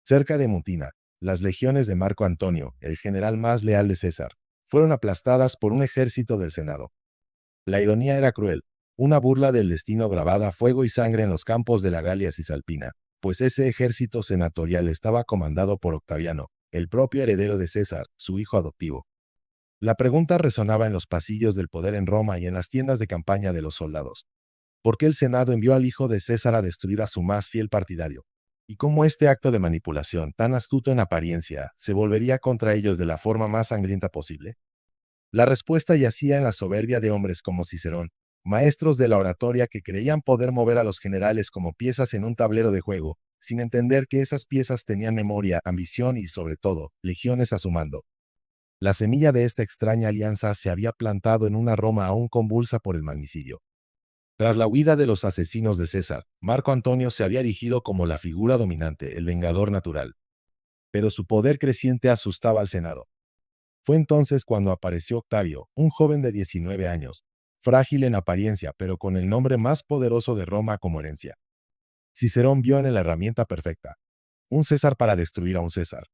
Cerca de Mutina, las legiones de Marco Antonio, el general más leal de César, fueron aplastadas por un ejército del Senado. La ironía era cruel, una burla del destino grabada a fuego y sangre en los campos de la Galia Cisalpina, pues ese ejército senatorial estaba comandado por Octaviano, el propio heredero de César, su hijo adoptivo. La pregunta resonaba en los pasillos del poder en Roma y en las tiendas de campaña de los soldados. ¿Por qué el Senado envió al hijo de César a destruir a su más fiel partidario? ¿Y cómo este acto de manipulación, tan astuto en apariencia, se volvería contra ellos de la forma más sangrienta posible? La respuesta yacía en la soberbia de hombres como Cicerón, maestros de la oratoria que creían poder mover a los generales como piezas en un tablero de juego, sin entender que esas piezas tenían memoria, ambición y, sobre todo, legiones a su mando. La semilla de esta extraña alianza se había plantado en una Roma aún convulsa por el magnicidio. Tras la huida de los asesinos de César, Marco Antonio se había erigido como la figura dominante, el vengador natural. Pero su poder creciente asustaba al Senado. Fue entonces cuando apareció Octavio, un joven de 19 años, frágil en apariencia, pero con el nombre más poderoso de Roma como herencia. Cicerón vio en él la herramienta perfecta, un César para destruir a un César.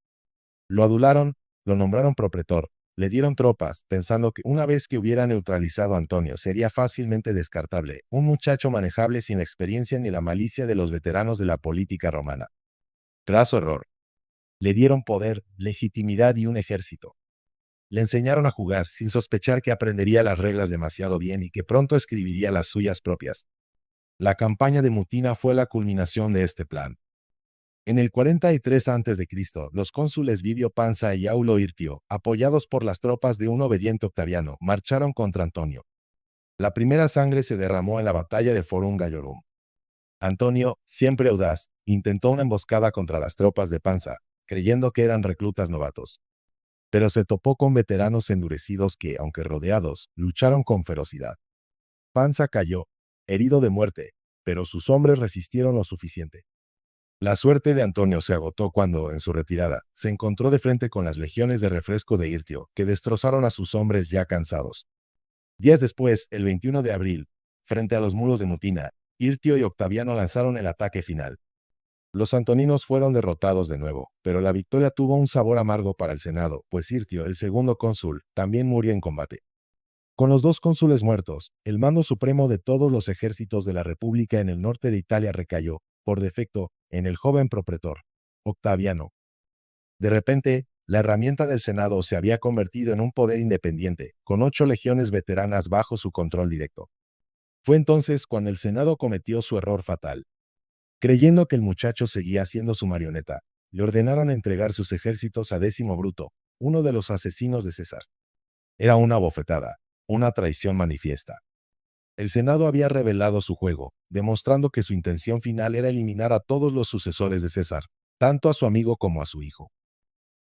Lo adularon, lo nombraron propretor, le dieron tropas, pensando que una vez que hubiera neutralizado a Antonio sería fácilmente descartable, un muchacho manejable sin la experiencia ni la malicia de los veteranos de la política romana. Graso error. Le dieron poder, legitimidad y un ejército. Le enseñaron a jugar sin sospechar que aprendería las reglas demasiado bien y que pronto escribiría las suyas propias. La campaña de Mutina fue la culminación de este plan. En el 43 a.C., los cónsules Vivio Pansa y Aulo Hirtio, apoyados por las tropas de un obediente Octaviano, marcharon contra Antonio. La primera sangre se derramó en la batalla de Forum Gallorum. Antonio, siempre audaz, intentó una emboscada contra las tropas de Pansa, creyendo que eran reclutas novatos. Pero se topó con veteranos endurecidos que, aunque rodeados, lucharon con ferocidad. Pansa cayó, herido de muerte, pero sus hombres resistieron lo suficiente. La suerte de Antonio se agotó cuando, en su retirada, se encontró de frente con las legiones de refresco de Hirtio, que destrozaron a sus hombres ya cansados. Días después, el 21 de abril, frente a los muros de Mutina, Hirtio y Octaviano lanzaron el ataque final. Los antoninos fueron derrotados de nuevo, pero la victoria tuvo un sabor amargo para el Senado, pues Hirtio, el segundo cónsul, también murió en combate. Con los dos cónsules muertos, el mando supremo de todos los ejércitos de la República en el norte de Italia recayó, por defecto, en el joven propretor, Octaviano. De repente, la herramienta del Senado se había convertido en un poder independiente, con 8 legiones veteranas bajo su control directo. Fue entonces cuando el Senado cometió su error fatal. Creyendo que el muchacho seguía siendo su marioneta, le ordenaron entregar sus ejércitos a Décimo Bruto, uno de los asesinos de César. Era una bofetada, una traición manifiesta. El Senado había revelado su juego, demostrando que su intención final era eliminar a todos los sucesores de César, tanto a su amigo como a su hijo.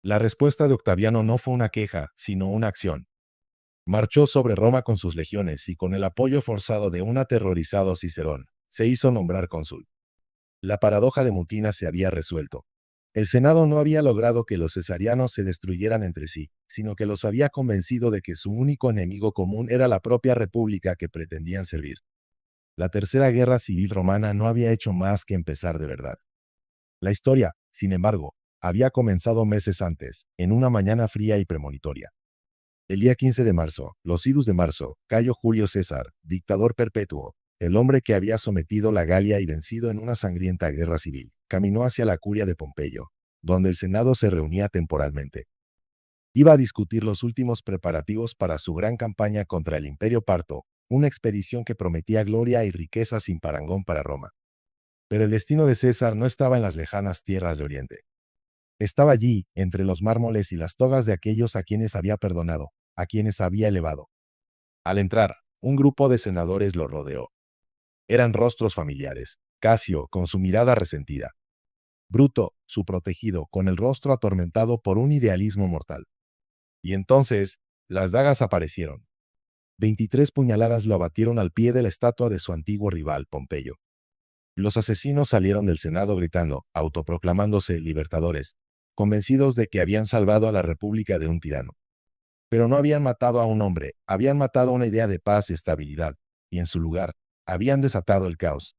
La respuesta de Octaviano no fue una queja, sino una acción. Marchó sobre Roma con sus legiones y con el apoyo forzado de un aterrorizado Cicerón, se hizo nombrar cónsul. La paradoja de Mutina se había resuelto. El Senado no había logrado que los cesarianos se destruyeran entre sí, sino que los había convencido de que su único enemigo común era la propia república que pretendían servir. La Tercera Guerra Civil Romana no había hecho más que empezar de verdad. La historia, sin embargo, había comenzado meses antes, en una mañana fría y premonitoria. El día 15 de marzo, los idus de marzo, Cayo Julio César, dictador perpetuo, el hombre que había sometido la Galia y vencido en una sangrienta guerra civil, caminó hacia la curia de Pompeyo, donde el Senado se reunía temporalmente. Iba a discutir los últimos preparativos para su gran campaña contra el Imperio Parto, una expedición que prometía gloria y riqueza sin parangón para Roma. Pero el destino de César no estaba en las lejanas tierras de Oriente. Estaba allí, entre los mármoles y las togas de aquellos a quienes había perdonado, a quienes había elevado. Al entrar, un grupo de senadores lo rodeó. Eran rostros familiares, Casio, con su mirada resentida. Bruto, su protegido, con el rostro atormentado por un idealismo mortal. Y entonces, las dagas aparecieron. 23 puñaladas lo abatieron al pie de la estatua de su antiguo rival, Pompeyo. Los asesinos salieron del Senado gritando, autoproclamándose libertadores, convencidos de que habían salvado a la República de un tirano. Pero no habían matado a un hombre, habían matado una idea de paz y estabilidad, y en su lugar, habían desatado el caos.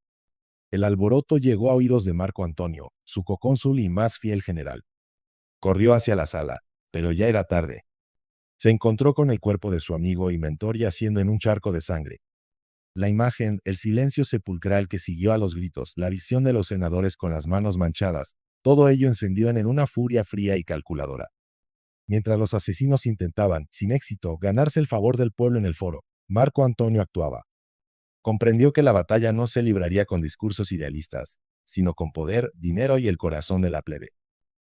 El alboroto llegó a oídos de Marco Antonio, su cocónsul y más fiel general. Corrió hacia la sala, pero ya era tarde. Se encontró con el cuerpo de su amigo y mentor yaciendo en un charco de sangre. La imagen, el silencio sepulcral que siguió a los gritos, la visión de los senadores con las manos manchadas, todo ello encendió en él una furia fría y calculadora. Mientras los asesinos intentaban, sin éxito, ganarse el favor del pueblo en el foro, Marco Antonio actuaba. Comprendió que la batalla no se libraría con discursos idealistas, sino con poder, dinero y el corazón de la plebe.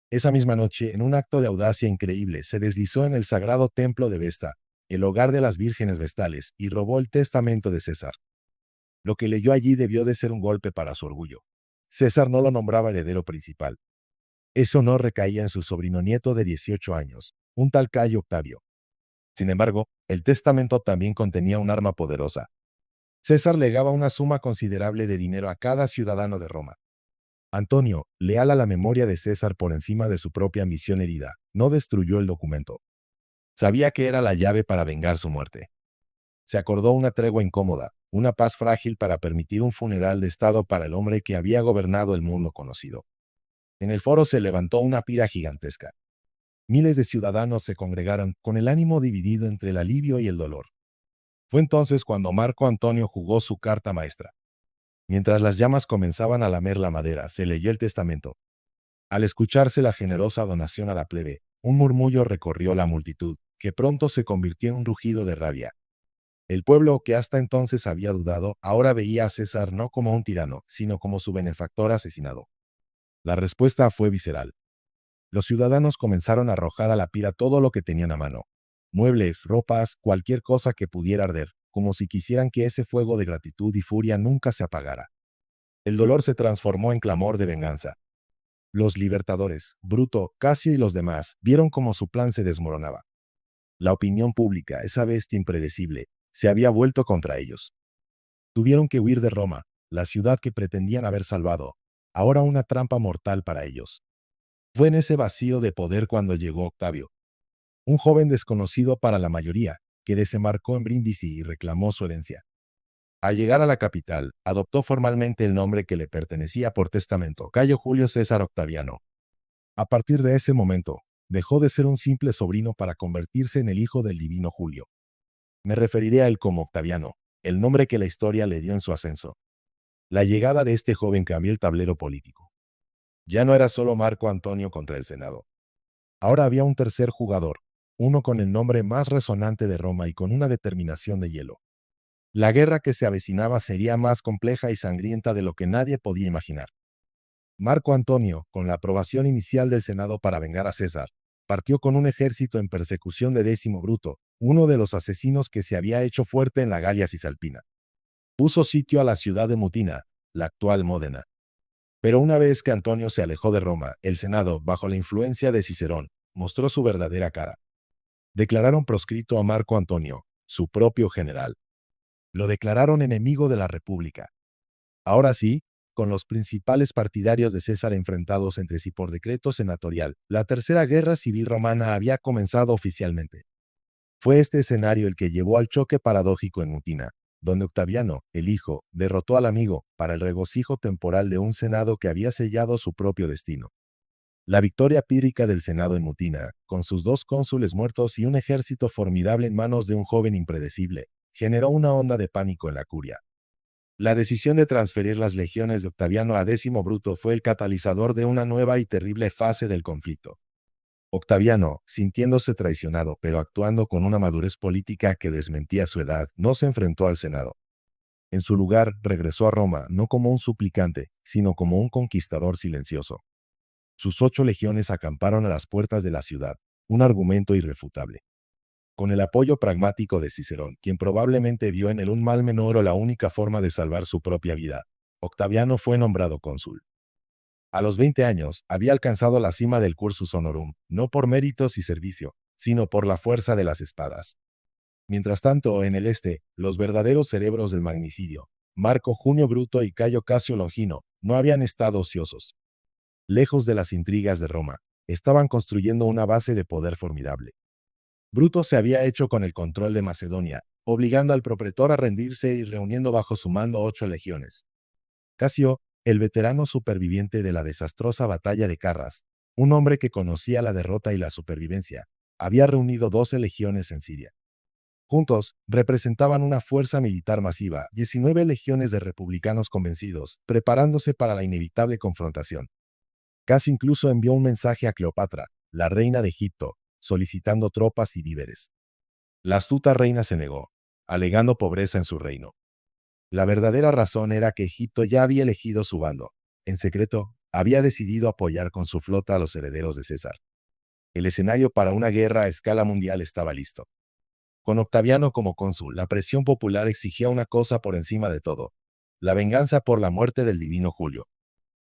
Esa misma noche, en un acto de audacia increíble, se deslizó en el sagrado templo de Vesta, el hogar de las vírgenes vestales, y robó el testamento de César. Lo que leyó allí debió de ser un golpe para su orgullo. César no lo nombraba heredero principal. Eso no recaía en su sobrino nieto de 18 años, un tal Cayo Octavio. Sin embargo, el testamento también contenía un arma poderosa. César legaba una suma considerable de dinero a cada ciudadano de Roma. Antonio, leal a la memoria de César por encima de su propia misión herida, no destruyó el documento. Sabía que era la llave para vengar su muerte. Se acordó una tregua incómoda, una paz frágil para permitir un funeral de estado para el hombre que había gobernado el mundo conocido. En el foro se levantó una pira gigantesca. Miles de ciudadanos se congregaron con el ánimo dividido entre el alivio y el dolor. Fue entonces cuando Marco Antonio jugó su carta maestra. Mientras las llamas comenzaban a lamer la madera, se leyó el testamento. Al escucharse la generosa donación a la plebe, un murmullo recorrió la multitud, que pronto se convirtió en un rugido de rabia. El pueblo, que hasta entonces había dudado, ahora veía a César no como un tirano, sino como su benefactor asesinado. La respuesta fue visceral. Los ciudadanos comenzaron a arrojar a la pira todo lo que tenían a mano. Muebles, ropas, cualquier cosa que pudiera arder, como si quisieran que ese fuego de gratitud y furia nunca se apagara. El dolor se transformó en clamor de venganza. Los libertadores, Bruto, Casio y los demás, vieron cómo su plan se desmoronaba. La opinión pública, esa bestia impredecible, se había vuelto contra ellos. Tuvieron que huir de Roma, la ciudad que pretendían haber salvado, ahora una trampa mortal para ellos. Fue en ese vacío de poder cuando llegó Octavio, un joven desconocido para la mayoría, que desembarcó en Brindisi y reclamó su herencia. Al llegar a la capital, adoptó formalmente el nombre que le pertenecía por testamento, Cayo Julio César Octaviano. A partir de ese momento, dejó de ser un simple sobrino para convertirse en el hijo del divino Julio. Me referiré a él como Octaviano, el nombre que la historia le dio en su ascenso. La llegada de este joven cambió el tablero político. Ya no era solo Marco Antonio contra el Senado. Ahora había un tercer jugador, uno con el nombre más resonante de Roma y con una determinación de hielo. La guerra que se avecinaba sería más compleja y sangrienta de lo que nadie podía imaginar. Marco Antonio, con la aprobación inicial del Senado para vengar a César, partió con un ejército en persecución de Décimo Bruto, uno de los asesinos que se había hecho fuerte en la Galia Cisalpina. Puso sitio a la ciudad de Mutina, la actual Módena. Pero una vez que Antonio se alejó de Roma, el Senado, bajo la influencia de Cicerón, mostró su verdadera cara. Declararon proscrito a Marco Antonio, su propio general. Lo declararon enemigo de la República. Ahora sí, con los principales partidarios de César enfrentados entre sí por decreto senatorial, la Tercera Guerra Civil Romana había comenzado oficialmente. Fue este escenario el que llevó al choque paradójico en Mutina, donde Octaviano, el hijo, derrotó al amigo para el regocijo temporal de un Senado que había sellado su propio destino. La victoria pírrica del Senado en Mutina, con sus dos cónsules muertos y un ejército formidable en manos de un joven impredecible, generó una onda de pánico en la curia. La decisión de transferir las legiones de Octaviano a Décimo Bruto fue el catalizador de una nueva y terrible fase del conflicto. Octaviano, sintiéndose traicionado pero actuando con una madurez política que desmentía su edad, no se enfrentó al Senado. En su lugar, regresó a Roma no como un suplicante, sino como un conquistador silencioso. Sus 8 legiones acamparon a las puertas de la ciudad, un argumento irrefutable. Con el apoyo pragmático de Cicerón, quien probablemente vio en él un mal menor o la única forma de salvar su propia vida, Octaviano fue nombrado cónsul. A los 20 años, había alcanzado la cima del cursus honorum, no por méritos y servicio, sino por la fuerza de las espadas. Mientras tanto, en el este, los verdaderos cerebros del magnicidio, Marco Junio Bruto y Cayo Casio Longino, no habían estado ociosos. Lejos de las intrigas de Roma, estaban construyendo una base de poder formidable. Bruto se había hecho con el control de Macedonia, obligando al propretor a rendirse y reuniendo bajo su mando 8 legiones. Casio, el veterano superviviente de la desastrosa batalla de Carras, un hombre que conocía la derrota y la supervivencia, había reunido 12 legiones en Siria. Juntos, representaban una fuerza militar masiva, 19 legiones de republicanos convencidos, preparándose para la inevitable confrontación. Casio incluso envió un mensaje a Cleopatra, la reina de Egipto, solicitando tropas y víveres. La astuta reina se negó, alegando pobreza en su reino. La verdadera razón era que Egipto ya había elegido su bando. En secreto, había decidido apoyar con su flota a los herederos de César. El escenario para una guerra a escala mundial estaba listo. Con Octaviano como cónsul, la presión popular exigía una cosa por encima de todo: la venganza por la muerte del divino Julio.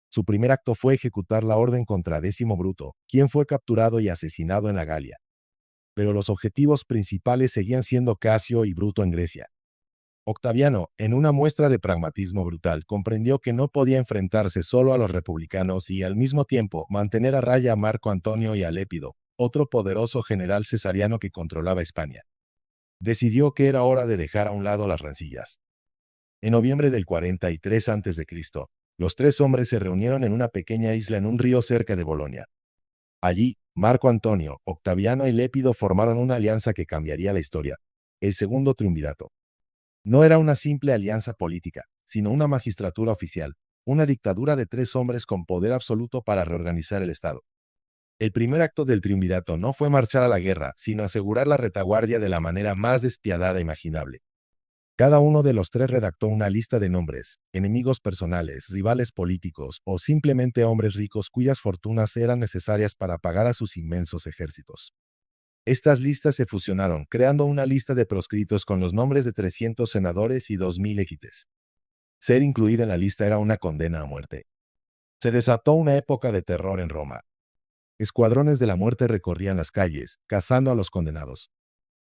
Su primer acto fue ejecutar la orden contra Décimo Bruto, quien fue capturado y asesinado en la Galia. Pero los objetivos principales seguían siendo Casio y Bruto en Grecia. Octaviano, en una muestra de pragmatismo brutal, comprendió que no podía enfrentarse solo a los republicanos y, al mismo tiempo, mantener a raya a Marco Antonio y a Lépido, otro poderoso general cesariano que controlaba España. Decidió que era hora de dejar a un lado las rencillas. En noviembre del 43 a.C., los tres hombres se reunieron en una pequeña isla en un río cerca de Bolonia. Allí, Marco Antonio, Octaviano y Lépido formaron una alianza que cambiaría la historia: el Segundo Triunvirato. No era una simple alianza política, sino una magistratura oficial, una dictadura de tres hombres con poder absoluto para reorganizar el Estado. El primer acto del triunvirato no fue marchar a la guerra, sino asegurar la retaguardia de la manera más despiadada imaginable. Cada uno de los tres redactó una lista de nombres, enemigos personales, rivales políticos o simplemente hombres ricos cuyas fortunas eran necesarias para pagar a sus inmensos ejércitos. Estas listas se fusionaron, creando una lista de proscritos con los nombres de 300 senadores y 2000 equites. Ser incluida en la lista era una condena a muerte. Se desató una época de terror en Roma. Escuadrones de la muerte recorrían las calles, cazando a los condenados.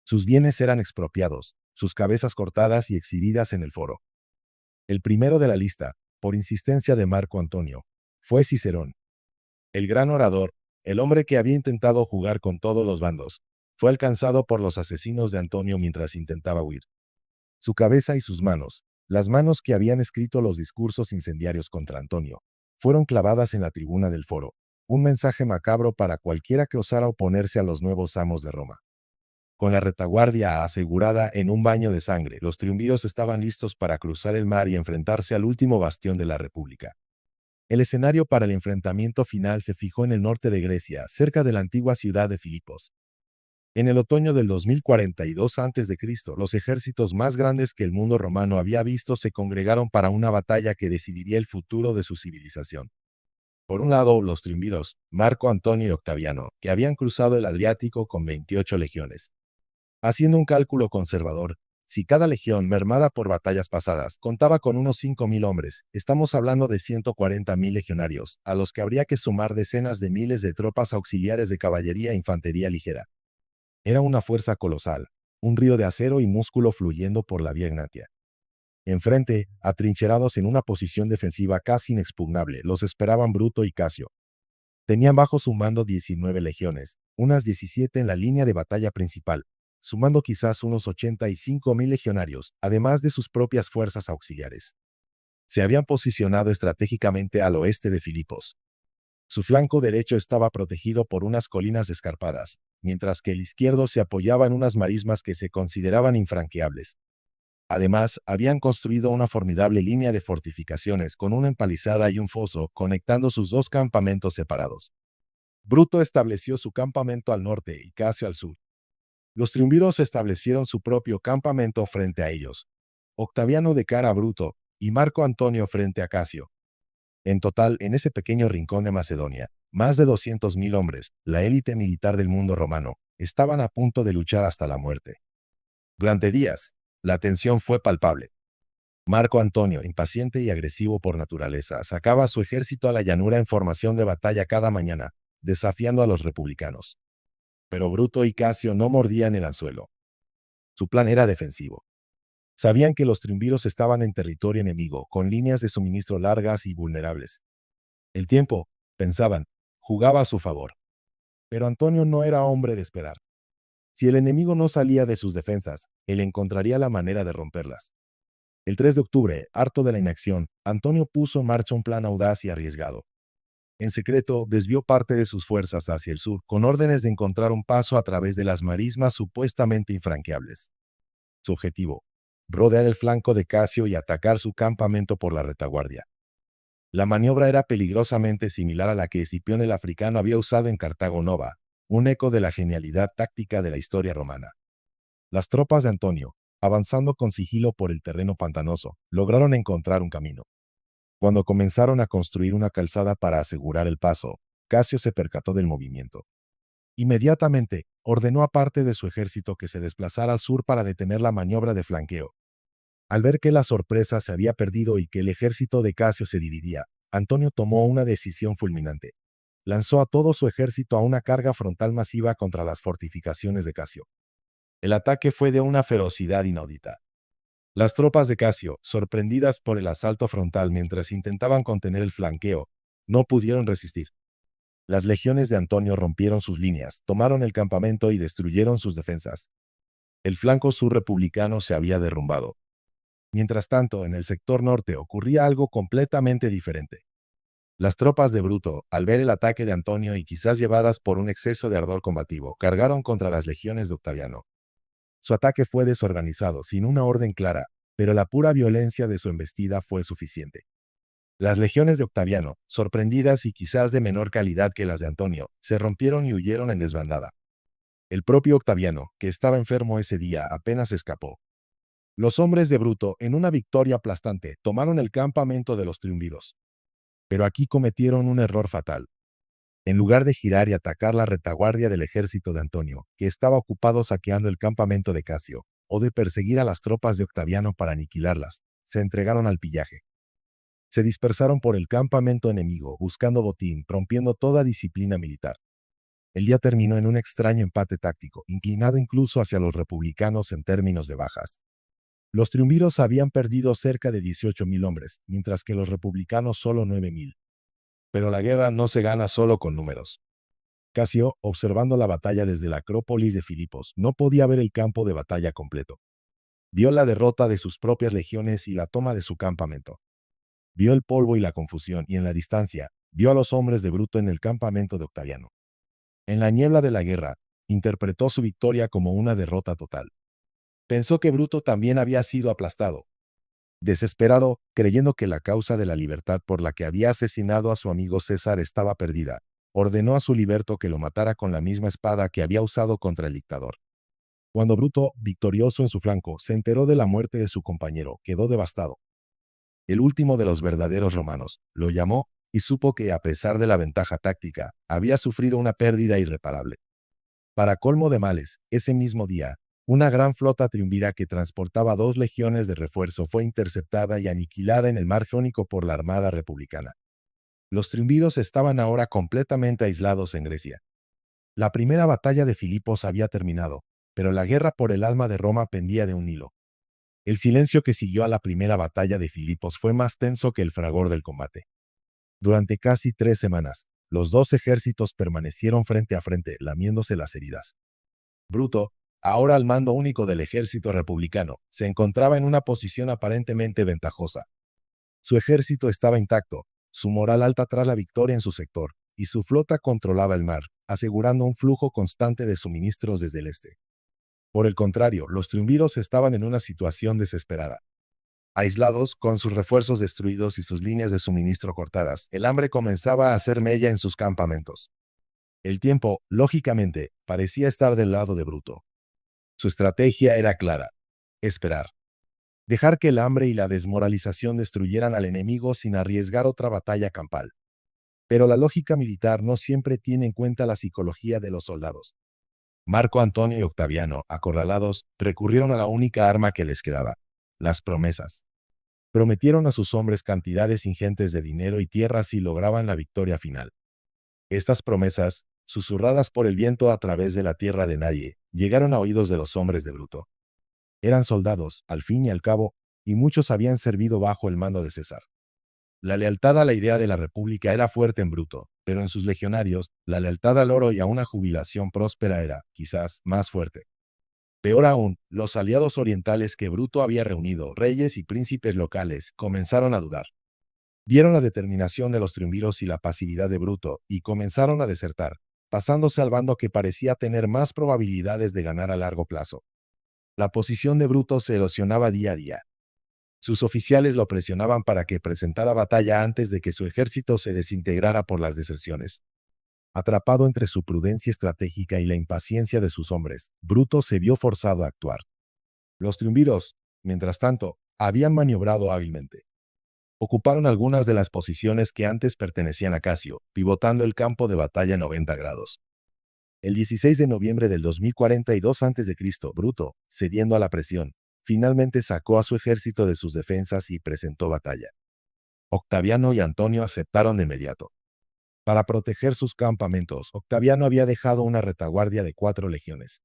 Sus bienes eran expropiados, sus cabezas cortadas y exhibidas en el foro. El primero de la lista, por insistencia de Marco Antonio, fue Cicerón. El gran orador, el hombre que había intentado jugar con todos los bandos, fue alcanzado por los asesinos de Antonio mientras intentaba huir. Su cabeza y sus manos, las manos que habían escrito los discursos incendiarios contra Antonio, fueron clavadas en la tribuna del foro, un mensaje macabro para cualquiera que osara oponerse a los nuevos amos de Roma. Con la retaguardia asegurada en un baño de sangre, los triunviros estaban listos para cruzar el mar y enfrentarse al último bastión de la República. El escenario para el enfrentamiento final se fijó en el norte de Grecia, cerca de la antigua ciudad de Filipos. En el otoño del 2042 a.C., los ejércitos más grandes que el mundo romano había visto se congregaron para una batalla que decidiría el futuro de su civilización. Por un lado, los triunviros, Marco Antonio y Octaviano, que habían cruzado el Adriático con 28 legiones. Haciendo un cálculo conservador, si cada legión, mermada por batallas pasadas, contaba con unos 5.000 hombres, estamos hablando de 140.000 legionarios, a los que habría que sumar decenas de miles de tropas auxiliares de caballería e infantería ligera. Era una fuerza colosal, un río de acero y músculo fluyendo por la vía Egnatia. Enfrente, atrincherados en una posición defensiva casi inexpugnable, los esperaban Bruto y Casio. Tenían bajo su mando 19 legiones, unas 17 en la línea de batalla principal, sumando quizás unos 85.000 legionarios, además de sus propias fuerzas auxiliares. Se habían posicionado estratégicamente al oeste de Filipos. Su flanco derecho estaba protegido por unas colinas escarpadas, mientras que el izquierdo se apoyaba en unas marismas que se consideraban infranqueables. Además, habían construido una formidable línea de fortificaciones con una empalizada y un foso conectando sus dos campamentos separados. Bruto estableció su campamento al norte y Casio al sur. Los triunviros establecieron su propio campamento frente a ellos. Octaviano de cara a Bruto y Marco Antonio frente a Casio. En total, en ese pequeño rincón de Macedonia, más de 200.000 hombres, la élite militar del mundo romano, estaban a punto de luchar hasta la muerte. Durante días, la tensión fue palpable. Marco Antonio, impaciente y agresivo por naturaleza, sacaba a su ejército a la llanura en formación de batalla cada mañana, desafiando a los republicanos. Pero Bruto y Casio no mordían el anzuelo. Su plan era defensivo. Sabían que los triunviros estaban en territorio enemigo, con líneas de suministro largas y vulnerables. El tiempo, pensaban, jugaba a su favor. Pero Antonio no era hombre de esperar. Si el enemigo no salía de sus defensas, él encontraría la manera de romperlas. El 3 de octubre, harto de la inacción, Antonio puso en marcha un plan audaz y arriesgado. En secreto, desvió parte de sus fuerzas hacia el sur, con órdenes de encontrar un paso a través de las marismas supuestamente infranqueables. Su objetivo: rodear el flanco de Casio y atacar su campamento por la retaguardia. La maniobra era peligrosamente similar a la que Escipión el Africano había usado en Cartago Nova, un eco de la genialidad táctica de la historia romana. Las tropas de Antonio, avanzando con sigilo por el terreno pantanoso, lograron encontrar un camino. Cuando comenzaron a construir una calzada para asegurar el paso, Casio se percató del movimiento. Inmediatamente, ordenó a parte de su ejército que se desplazara al sur para detener la maniobra de flanqueo. Al ver que la sorpresa se había perdido y que el ejército de Casio se dividía, Antonio tomó una decisión fulminante. Lanzó a todo su ejército a una carga frontal masiva contra las fortificaciones de Casio. El ataque fue de una ferocidad inaudita. Las tropas de Casio, sorprendidas por el asalto frontal mientras intentaban contener el flanqueo, no pudieron resistir. Las legiones de Antonio rompieron sus líneas, tomaron el campamento y destruyeron sus defensas. El flanco sur republicano se había derrumbado. Mientras tanto, en el sector norte ocurría algo completamente diferente. Las tropas de Bruto, al ver el ataque de Antonio y quizás llevadas por un exceso de ardor combativo, cargaron contra las legiones de Octaviano. Su ataque fue desorganizado, sin una orden clara, pero la pura violencia de su embestida fue suficiente. Las legiones de Octaviano, sorprendidas y quizás de menor calidad que las de Antonio, se rompieron y huyeron en desbandada. El propio Octaviano, que estaba enfermo ese día, apenas escapó. Los hombres de Bruto, en una victoria aplastante, tomaron el campamento de los triunviros. Pero aquí cometieron un error fatal. En lugar de girar y atacar la retaguardia del ejército de Antonio, que estaba ocupado saqueando el campamento de Casio, o de perseguir a las tropas de Octaviano para aniquilarlas, se entregaron al pillaje. Se dispersaron por el campamento enemigo, buscando botín, rompiendo toda disciplina militar. El día terminó en un extraño empate táctico, inclinado incluso hacia los republicanos en términos de bajas. Los triunviros habían perdido cerca de 18.000 hombres, mientras que los republicanos solo 9.000. Pero la guerra no se gana solo con números. Casio, observando la batalla desde la Acrópolis de Filipos, no podía ver el campo de batalla completo. Vio la derrota de sus propias legiones y la toma de su campamento. Vio el polvo y la confusión, y en la distancia, vio a los hombres de Bruto en el campamento de Octaviano. En la niebla de la guerra, interpretó su victoria como una derrota total. Pensó que Bruto también había sido aplastado. Desesperado, creyendo que la causa de la libertad por la que había asesinado a su amigo César estaba perdida, ordenó a su liberto que lo matara con la misma espada que había usado contra el dictador. Cuando Bruto, victorioso en su flanco, se enteró de la muerte de su compañero, quedó devastado. El último de los verdaderos romanos, lo llamó y supo que, a pesar de la ventaja táctica, había sufrido una pérdida irreparable. Para colmo de males, ese mismo día, una gran flota triunvira que transportaba 2 legiones de refuerzo fue interceptada y aniquilada en el mar Jónico por la armada republicana. Los triunviros estaban ahora completamente aislados en Grecia. La primera batalla de Filipos había terminado, pero la guerra por el alma de Roma pendía de un hilo. El silencio que siguió a la primera batalla de Filipos fue más tenso que el fragor del combate. Durante casi 3 semanas, los 2 ejércitos permanecieron frente a frente, lamiéndose las heridas. Bruto, ahora al mando único del ejército republicano, se encontraba en una posición aparentemente ventajosa. Su ejército estaba intacto, su moral alta tras la victoria en su sector, y su flota controlaba el mar, asegurando un flujo constante de suministros desde el este. Por el contrario, los triunviros estaban en una situación desesperada. Aislados, con sus refuerzos destruidos y sus líneas de suministro cortadas, el hambre comenzaba a hacer mella en sus campamentos. El tiempo, lógicamente, parecía estar del lado de Bruto. Su estrategia era clara: esperar. Dejar que el hambre y la desmoralización destruyeran al enemigo sin arriesgar otra batalla campal. Pero la lógica militar no siempre tiene en cuenta la psicología de los soldados. Marco Antonio y Octaviano, acorralados, recurrieron a la única arma que les quedaba: las promesas. Prometieron a sus hombres cantidades ingentes de dinero y tierra si lograban la victoria final. Estas promesas, susurradas por el viento a través de la tierra de nadie, llegaron a oídos de los hombres de Bruto. Eran soldados, al fin y al cabo, y muchos habían servido bajo el mando de César. La lealtad a la idea de la república era fuerte en Bruto, pero en sus legionarios, la lealtad al oro y a una jubilación próspera era, quizás, más fuerte. Peor aún, los aliados orientales que Bruto había reunido, reyes y príncipes locales, comenzaron a dudar. Vieron la determinación de los triunviros y la pasividad de Bruto, y comenzaron a desertar, pasándose al bando que parecía tener más probabilidades de ganar a largo plazo. La posición de Bruto se erosionaba día a día. Sus oficiales lo presionaban para que presentara batalla antes de que su ejército se desintegrara por las deserciones. Atrapado entre su prudencia estratégica y la impaciencia de sus hombres, Bruto se vio forzado a actuar. Los triunviros, mientras tanto, habían maniobrado hábilmente. Ocuparon algunas de las posiciones que antes pertenecían a Casio, pivotando el campo de batalla 90 grados. El 16 de noviembre del 2042 a.C., Bruto, cediendo a la presión, finalmente sacó a su ejército de sus defensas y presentó batalla. Octaviano y Antonio aceptaron de inmediato. Para proteger sus campamentos, Octaviano había dejado una retaguardia de 4 legiones.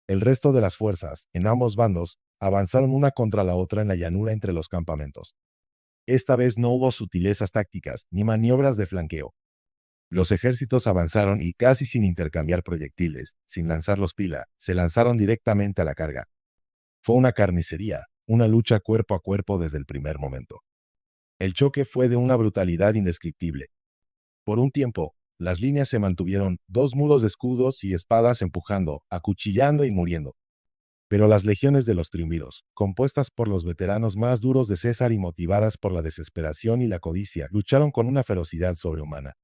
El resto de las fuerzas, en ambos bandos, avanzaron una contra la otra en la llanura entre los campamentos. Esta vez no hubo sutilezas tácticas ni maniobras de flanqueo. Los ejércitos avanzaron y casi sin intercambiar proyectiles, sin lanzarlos pila, se lanzaron directamente a la carga. Fue una carnicería, una lucha cuerpo a cuerpo desde el primer momento. El choque fue de una brutalidad indescriptible. Por un tiempo, las líneas se mantuvieron, 2 mulos de escudos y espadas empujando, acuchillando y muriendo. Pero las legiones de los triunviros, compuestas por los veteranos más duros de César y motivadas por la desesperación y la codicia, lucharon con una ferocidad sobrehumana.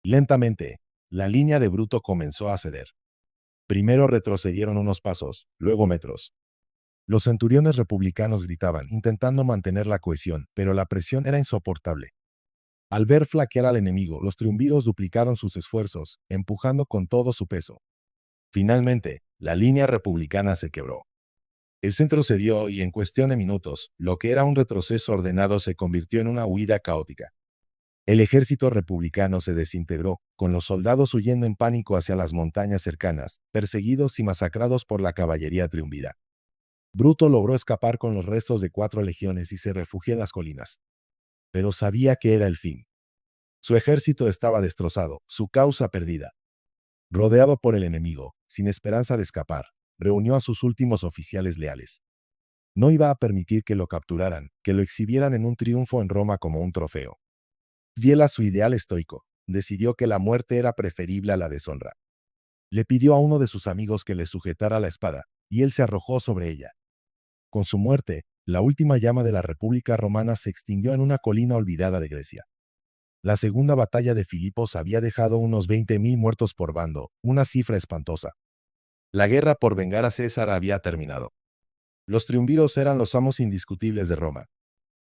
Lentamente, la línea de Bruto comenzó a ceder. Primero retrocedieron unos pasos, luego metros. Los centuriones republicanos gritaban, intentando mantener la cohesión, pero la presión era insoportable. Al ver flaquear al enemigo, los triunviros duplicaron sus esfuerzos, empujando con todo su peso. Finalmente, la línea republicana se quebró. El centro cedió y en cuestión de minutos, lo que era un retroceso ordenado se convirtió en una huida caótica. El ejército republicano se desintegró, con los soldados huyendo en pánico hacia las montañas cercanas, perseguidos y masacrados por la caballería triunvira. Bruto logró escapar con los restos de 4 legiones y se refugió en las colinas. Pero sabía que era el fin. Su ejército estaba destrozado, su causa perdida. Rodeado por el enemigo, sin esperanza de escapar, reunió a sus últimos oficiales leales. No iba a permitir que lo capturaran, que lo exhibieran en un triunfo en Roma como un trofeo. Fiel a su ideal estoico, decidió que la muerte era preferible a la deshonra. Le pidió a uno de sus amigos que le sujetara la espada, y él se arrojó sobre ella. Con su muerte, la última llama de la República Romana se extinguió en una colina olvidada de Grecia. La segunda batalla de Filipos había dejado unos 20.000 muertos por bando, una cifra espantosa. La guerra por vengar a César había terminado. Los triunviros eran los amos indiscutibles de Roma.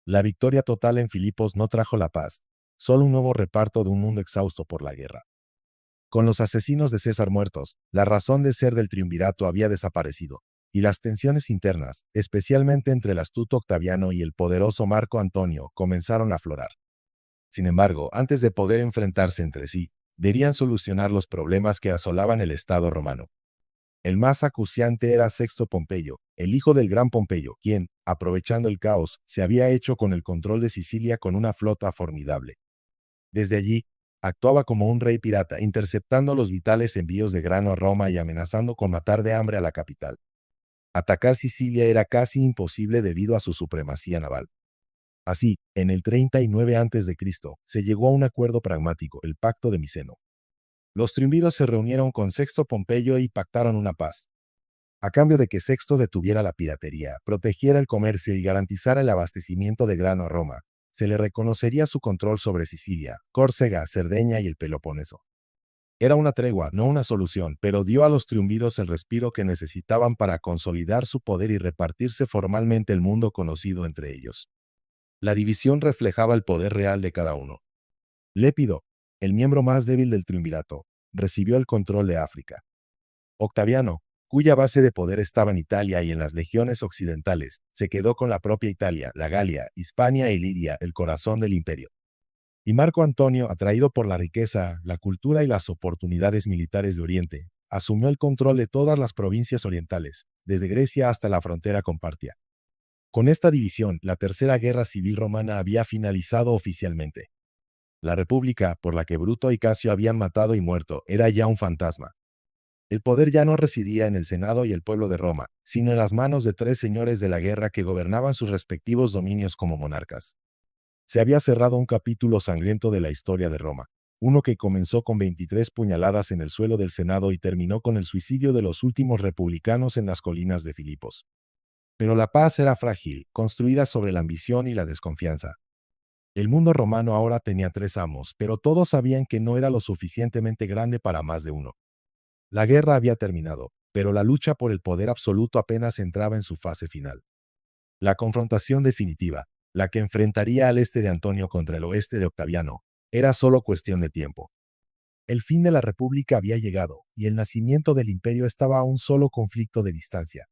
La victoria total en Filipos no trajo la paz, solo un nuevo reparto de un mundo exhausto por la guerra. Con los asesinos de César muertos, la razón de ser del triunvirato había desaparecido, y las tensiones internas, especialmente entre el astuto Octaviano y el poderoso Marco Antonio, comenzaron a aflorar. Sin embargo, antes de poder enfrentarse entre sí, debían solucionar los problemas que asolaban el Estado romano. El más acuciante era Sexto Pompeyo, el hijo del gran Pompeyo, quien, aprovechando el caos, se había hecho con el control de Sicilia con una flota formidable. Desde allí, actuaba como un rey pirata, interceptando los vitales envíos de grano a Roma y amenazando con matar de hambre a la capital. Atacar Sicilia era casi imposible debido a su supremacía naval. Así, en el 39 a.C., se llegó a un acuerdo pragmático, el Pacto de Miceno. Los triunviros se reunieron con Sexto Pompeyo y pactaron una paz. A cambio de que Sexto detuviera la piratería, protegiera el comercio y garantizara el abastecimiento de grano a Roma, se le reconocería su control sobre Sicilia, Córcega, Cerdeña y el Peloponeso. Era una tregua, no una solución, pero dio a los triunviros el respiro que necesitaban para consolidar su poder y repartirse formalmente el mundo conocido entre ellos. La división reflejaba el poder real de cada uno. Lépido, el miembro más débil del triunvirato, recibió el control de África. Octaviano, cuya base de poder estaba en Italia y en las legiones occidentales, se quedó con la propia Italia, la Galia, Hispania y Lidia, el corazón del imperio. Y Marco Antonio, atraído por la riqueza, la cultura y las oportunidades militares de Oriente, asumió el control de todas las provincias orientales, desde Grecia hasta la frontera con Partia. Con esta división, la Tercera Guerra Civil Romana había finalizado oficialmente. La república, por la que Bruto y Casio habían matado y muerto, era ya un fantasma. El poder ya no residía en el Senado y el pueblo de Roma, sino en las manos de tres señores de la guerra que gobernaban sus respectivos dominios como monarcas. Se había cerrado un capítulo sangriento de la historia de Roma, uno que comenzó con 23 puñaladas en el suelo del Senado y terminó con el suicidio de los últimos republicanos en las colinas de Filipos. Pero la paz era frágil, construida sobre la ambición y la desconfianza. El mundo romano ahora tenía tres amos, pero todos sabían que no era lo suficientemente grande para más de uno. La guerra había terminado, pero la lucha por el poder absoluto apenas entraba en su fase final. La confrontación definitiva, la que enfrentaría al este de Antonio contra el oeste de Octaviano, era solo cuestión de tiempo. El fin de la República había llegado, y el nacimiento del imperio estaba a un solo conflicto de distancia.